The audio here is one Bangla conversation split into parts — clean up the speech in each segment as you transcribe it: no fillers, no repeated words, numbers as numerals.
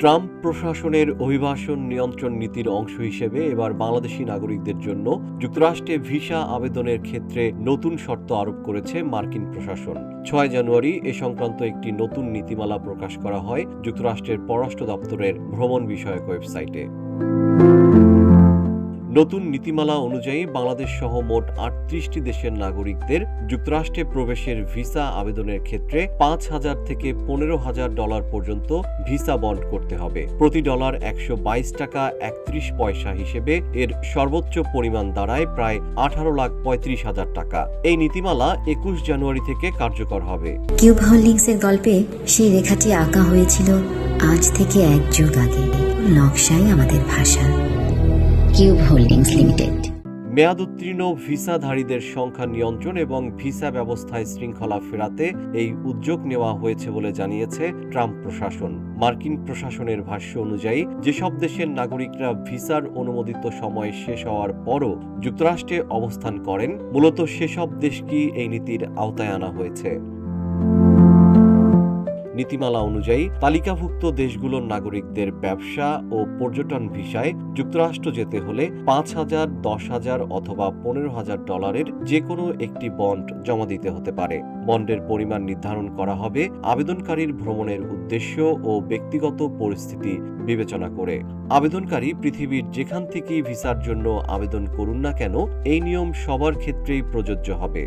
ট্রাম্প প্রশাসনের অভিবাসন নিয়ন্ত্রণ নীতির অংশ হিসেবে এবার বাংলাদেশি নাগরিকদের জন্য যুক্তরাষ্ট্রে ভিসা আবেদনের ক্ষেত্রে নতুন শর্ত আরোপ করেছে মার্কিন প্রশাসন। 6 জানুয়ারি এ সংক্রান্ত একটি নতুন নীতিমালা প্রকাশ করা হয় যুক্তরাষ্ট্রের পররাষ্ট্র দপ্তরের ভ্রমণ বিষয়ক ওয়েবসাইটে। নতুন নীতিমালা অনুযায়ী বাংলাদেশ সহ মোট 38টি দেশের নাগরিকদের যুক্তরাষ্ট্রে প্রবেশের ভিসা আবেদনের ক্ষেত্রে $5,000 থেকে $15,000 পর্যন্ত ভিসা বন্ড করতে হবে। প্রতি ডলার 122 টাকা 31 পয়সা হিসেবে এর সর্বোচ্চ পরিমাণ দাঁড়ায় প্রায় 18,35,000 টাকা। এই নীতিমালা 21 জানুয়ারি থেকে কার্যকর হবে। কিউব হোল্ডিংসের গল্পে সেই রেখাটি আঁকা হয়েছিল আজ থেকে 1 যুগ আগে। নকশাই আমাদের ভাষা। Cube holdings limited. মেয়াদ উত্তীর্ণ ভিসাধারীদের সংখ্যা নিয়ন্ত্রণ এবং ভিসা ব্যবস্থায় শৃঙ্খলা ফেরাতে এই উদ্যোগ নেওয়া হয়েছে বলে জানিয়েছে ট্রাম্প প্রশাসন। মার্কিন প্রশাসনের ভাষ্য অনুযায়ী যেসব দেশের নাগরিকরা ভিসার অনুমোদিত সময় শেষ হওয়ার পরও যুক্তরাষ্ট্রে অবস্থান করেন, মূলত সেসব দেশকেই এই নীতির আওতায় আনা হয়েছে। নীতিমালা অনুযায়ী তালিকাভুক্ত দেশগুলোর নাগরিকদের ব্যবসা ও পর্যটন ভিসায় যুক্তরাষ্ট্র যেতে হলে $5,000, $10,000 অথবা $15,000 যে কোনো একটি বন্ড জমা দিতে হতে পারে। বন্ডের পরিমাণ নির্ধারণ করা হবে আবেদনকারীর ভ্রমণের উদ্দেশ্য ও ব্যক্তিগত পরিস্থিতি বিবেচনা করে। আবেদনকারী পৃথিবীর যেখান থেকেই ভিসার জন্য আবেদন করুন না কেন, এই নিয়ম সবার ক্ষেত্রেই প্রযোজ্য হবে।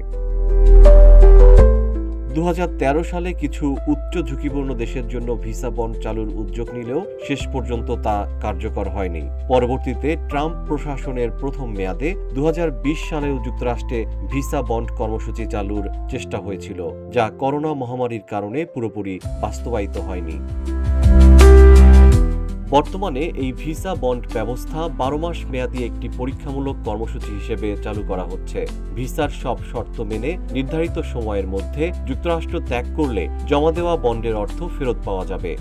2013 সালে কিছু উচ্চ ঝুঁকিপূর্ণ দেশের জন্য ভিসা বন্ড চালুর উদ্যোগ নিলেও শেষ পর্যন্ত তা কার্যকর হয়নি। পরবর্তীতে ট্রাম্প প্রশাসনের প্রথম মেয়াদে 2020 সালেও যুক্তরাষ্ট্রে ভিসা বন্ড কর্মসূচি চালুর চেষ্টা হয়েছিল, যা করোনা মহামারীর কারণে পুরোপুরি বাস্তবায়িত হয়নি। বর্তমানে এই ভিসা বন্ড ব্যবস্থা 12 মাস মেয়াদী একটি পরীক্ষামূলক কর্মসূচি হিসেবে চালু করা হচ্ছে। ভিসার সব শর্ত মেনে নির্ধারিত সময়ের মধ্যে যুক্তরাষ্ট্র ত্যাগ করলে জমা দেওয়া বন্ডের অর্থ ফেরত পাওয়া যাবে।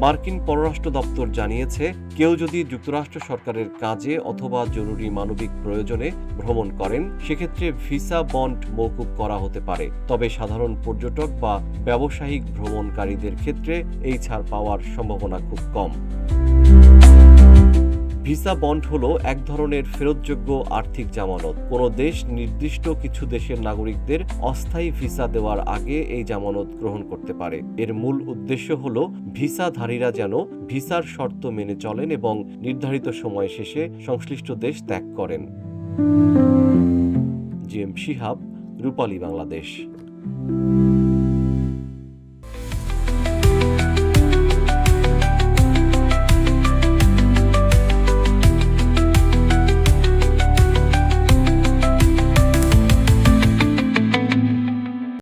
মার্কিন পররাষ্ট্র দপ্তর জানিয়েছে, কেউ যদি যুক্তরাষ্ট্র সরকারের কাজে অথবা জরুরি মানবিক প্রয়োজনে ভ্রমণ করেন, সেক্ষেত্রে ভিসা বন্ড মওকুফ করা হতে পারে। তবে সাধারণ পর্যটক বা ব্যবসায়িক ভ্রমণকারীদের ক্ষেত্রে এই ছাড় পাওয়ার সম্ভাবনা খুব কম। ভিসা বন্ড হলো এক ধরনের ফেরতযোগ্য আর্থিক জামানত। কোনো দেশ নির্দিষ্ট কিছু দেশের নাগরিকদের অস্থায়ী ভিসা দেওয়ার আগে এই জামানত গ্রহণ করতে পারে। এর মূল উদ্দেশ্য হলো ভিসাধারীরা যেন ভিসার শর্ত মেনে চলেন এবং নির্ধারিত সময় শেষে সংশ্লিষ্ট দেশ ত্যাগ করেন। জিএম শিহাব, রূপালী বাংলাদেশ।